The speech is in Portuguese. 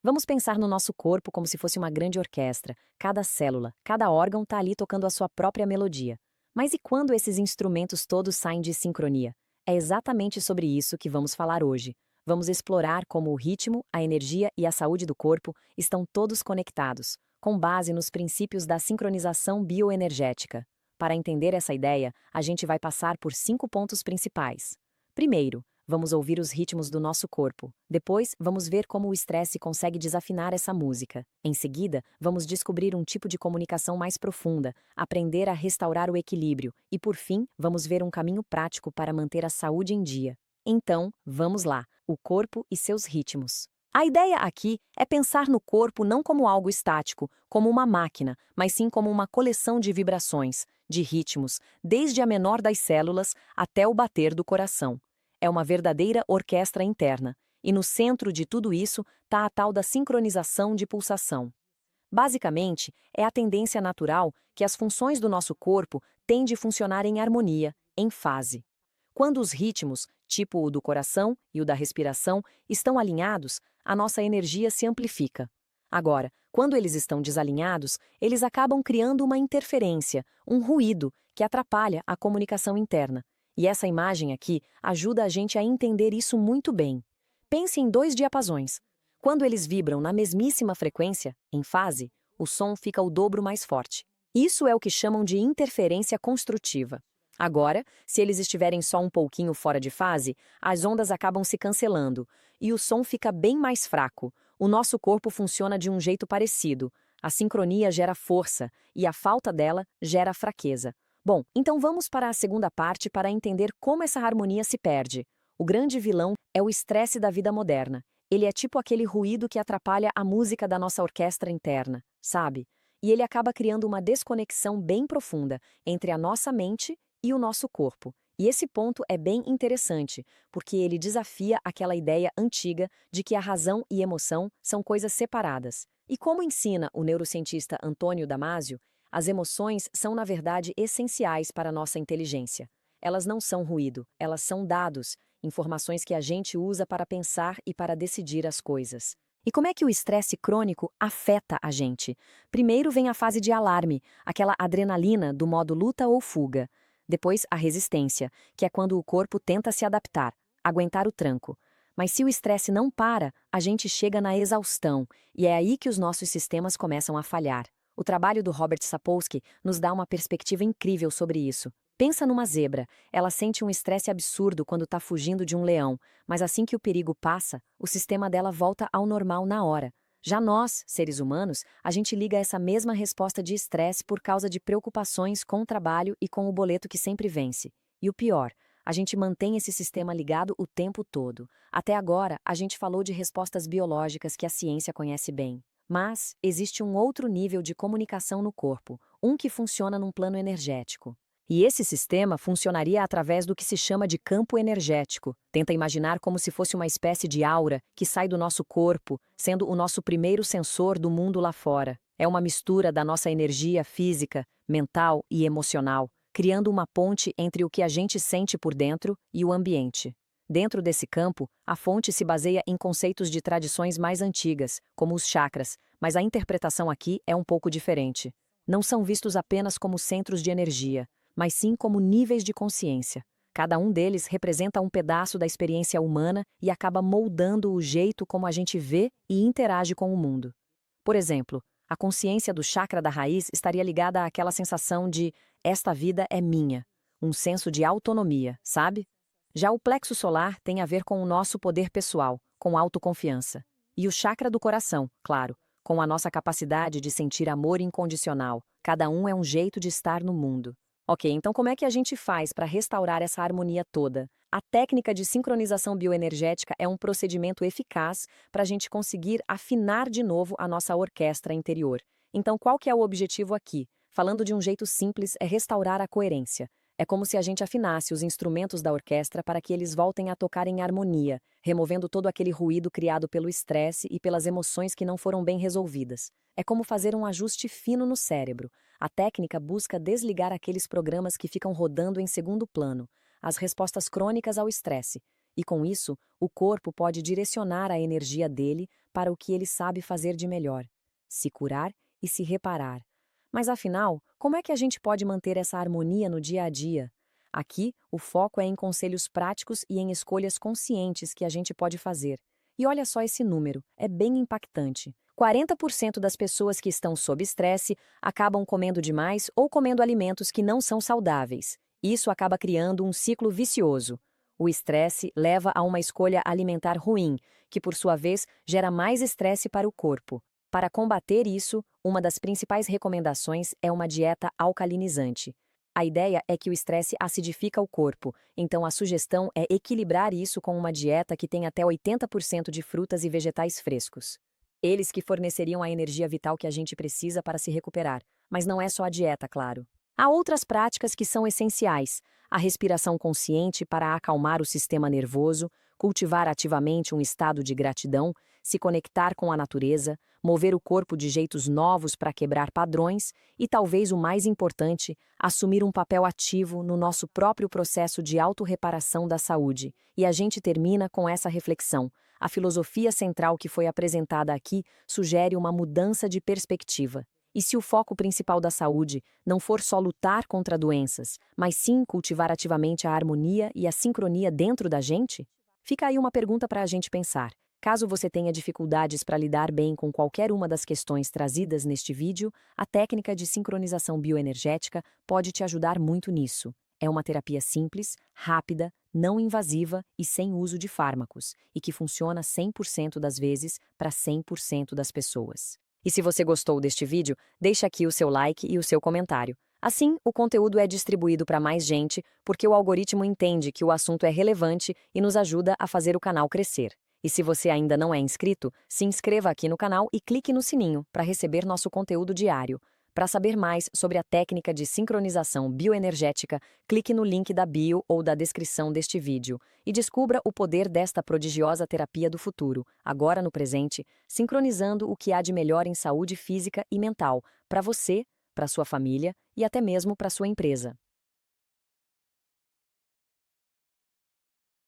Vamos pensar no nosso corpo como se fosse uma grande orquestra. Cada célula, cada órgão está ali tocando a sua própria melodia. Mas e quando esses instrumentos todos saem de sincronia? É exatamente sobre isso que vamos falar hoje. Vamos explorar como o ritmo, a energia e a saúde do corpo estão todos conectados, com base nos princípios da sincronização bioenergética. Para entender essa ideia, a gente vai passar por 5 pontos principais. Primeiro, vamos ouvir os ritmos do nosso corpo. Depois, vamos ver como o estresse consegue desafinar essa música. Em seguida, vamos descobrir um tipo de comunicação mais profunda, aprender a restaurar o equilíbrio e, por fim, vamos ver um caminho prático para manter a saúde em dia. Então, vamos lá, o corpo e seus ritmos. A ideia aqui é pensar no corpo não como algo estático, como uma máquina, mas sim como uma coleção de vibrações, de ritmos, desde a menor das células até o bater do coração. É uma verdadeira orquestra interna, e no centro de tudo isso está a tal da sincronização de pulsação. Basicamente, é a tendência natural que as funções do nosso corpo têm de funcionar em harmonia, em fase. Quando os ritmos, tipo o do coração e o da respiração, estão alinhados, a nossa energia se amplifica. Agora, quando eles estão desalinhados, eles acabam criando uma interferência, um ruído, que atrapalha a comunicação interna. E essa imagem aqui ajuda a gente a entender isso muito bem. Pense em dois diapasões. Quando eles vibram na mesmíssima frequência, em fase, o som fica o dobro mais forte. Isso é o que chamam de interferência construtiva. Agora, se eles estiverem só um pouquinho fora de fase, as ondas acabam se cancelando e o som fica bem mais fraco. O nosso corpo funciona de um jeito parecido. A sincronia gera força e a falta dela gera fraqueza. Bom, então vamos para a segunda parte para entender como essa harmonia se perde. O grande vilão é o estresse da vida moderna. Ele é tipo aquele ruído que atrapalha a música da nossa orquestra interna, sabe? E ele acaba criando uma desconexão bem profunda entre a nossa mente e o nosso corpo. E esse ponto é bem interessante, porque ele desafia aquela ideia antiga de que a razão e emoção são coisas separadas. E como ensina o neurocientista Antônio Damasio, as emoções são, na verdade, essenciais para a nossa inteligência. Elas não são ruído, elas são dados, informações que a gente usa para pensar e para decidir as coisas. E como é que o estresse crônico afeta a gente? Primeiro vem a fase de alarme, aquela adrenalina do modo luta ou fuga. Depois, a resistência, que é quando o corpo tenta se adaptar, aguentar o tranco. Mas se o estresse não para, a gente chega na exaustão, e é aí que os nossos sistemas começam a falhar. O trabalho do Robert Sapolsky nos dá uma perspectiva incrível sobre isso. Pensa numa zebra, ela sente um estresse absurdo quando está fugindo de um leão, mas assim que o perigo passa, o sistema dela volta ao normal na hora. Já nós, seres humanos, a gente liga essa mesma resposta de estresse por causa de preocupações com o trabalho e com o boleto que sempre vence. E o pior, a gente mantém esse sistema ligado o tempo todo. Até agora, a gente falou de respostas biológicas que a ciência conhece bem. Mas existe um outro nível de comunicação no corpo, um que funciona num plano energético. E esse sistema funcionaria através do que se chama de campo energético. Tenta imaginar como se fosse uma espécie de aura que sai do nosso corpo, sendo o nosso primeiro sensor do mundo lá fora. É uma mistura da nossa energia física, mental e emocional, criando uma ponte entre o que a gente sente por dentro e o ambiente. Dentro desse campo, a fonte se baseia em conceitos de tradições mais antigas, como os chakras, mas a interpretação aqui é um pouco diferente. Não são vistos apenas como centros de energia, mas sim como níveis de consciência. Cada um deles representa um pedaço da experiência humana e acaba moldando o jeito como a gente vê e interage com o mundo. Por exemplo, a consciência do chakra da raiz estaria ligada àquela sensação de "esta vida é minha", um senso de autonomia, sabe? Já o plexo solar tem a ver com o nosso poder pessoal, com autoconfiança. E o chakra do coração, claro, com a nossa capacidade de sentir amor incondicional. Cada um é um jeito de estar no mundo. Ok, então como é que a gente faz para restaurar essa harmonia toda? A técnica de sincronização bioenergética é um procedimento eficaz para a gente conseguir afinar de novo a nossa orquestra interior. Então, qual que é o objetivo aqui? Falando de um jeito simples, é restaurar a coerência. É como se a gente afinasse os instrumentos da orquestra para que eles voltem a tocar em harmonia, removendo todo aquele ruído criado pelo estresse e pelas emoções que não foram bem resolvidas. É como fazer um ajuste fino no cérebro. A técnica busca desligar aqueles programas que ficam rodando em segundo plano, as respostas crônicas ao estresse, E com isso, o corpo pode direcionar a energia dele para o que ele sabe fazer de melhor: se curar e se reparar. Mas afinal, como é que a gente pode manter essa harmonia no dia a dia? Aqui, o foco é em conselhos práticos e em escolhas conscientes que a gente pode fazer. E olha só esse número, é bem impactante. 40% das pessoas que estão sob estresse acabam comendo demais ou comendo alimentos que não são saudáveis. Isso acaba criando um ciclo vicioso. O estresse leva a uma escolha alimentar ruim, que por sua vez gera mais estresse para o corpo. Para combater isso, uma das principais recomendações é uma dieta alcalinizante. A ideia é que o estresse acidifica o corpo, então a sugestão é equilibrar isso com uma dieta que tem até 80% de frutas e vegetais frescos. Eles que forneceriam a energia vital que a gente precisa para se recuperar, mas não é só a dieta, claro. Há outras práticas que são essenciais: a respiração consciente para acalmar o sistema nervoso, cultivar ativamente um estado de gratidão, se conectar com a natureza, mover o corpo de jeitos novos para quebrar padrões e, talvez o mais importante, assumir um papel ativo no nosso próprio processo de autorreparação da saúde. E a gente termina com essa reflexão: a filosofia central que foi apresentada aqui sugere uma mudança de perspectiva. E se o foco principal da saúde não for só lutar contra doenças, mas sim cultivar ativamente a harmonia e a sincronia dentro da gente? Fica aí uma pergunta para a gente pensar. Caso você tenha dificuldades para lidar bem com qualquer uma das questões trazidas neste vídeo, a técnica de sincronização bioenergética pode te ajudar muito nisso. É uma terapia simples, rápida, não invasiva e sem uso de fármacos, e que funciona 100% das vezes para 100% das pessoas. E se você gostou deste vídeo, deixa aqui o seu like e o seu comentário. Assim, o conteúdo é distribuído para mais gente, porque o algoritmo entende que o assunto é relevante e nos ajuda a fazer o canal crescer. E se você ainda não é inscrito, se inscreva aqui no canal e clique no sininho para receber nosso conteúdo diário. Para saber mais sobre a técnica de sincronização bioenergética, clique no link da bio ou da descrição deste vídeo e descubra o poder desta prodigiosa terapia do futuro, agora no presente, sincronizando o que há de melhor em saúde física e mental, para você, para sua família e até mesmo para sua empresa.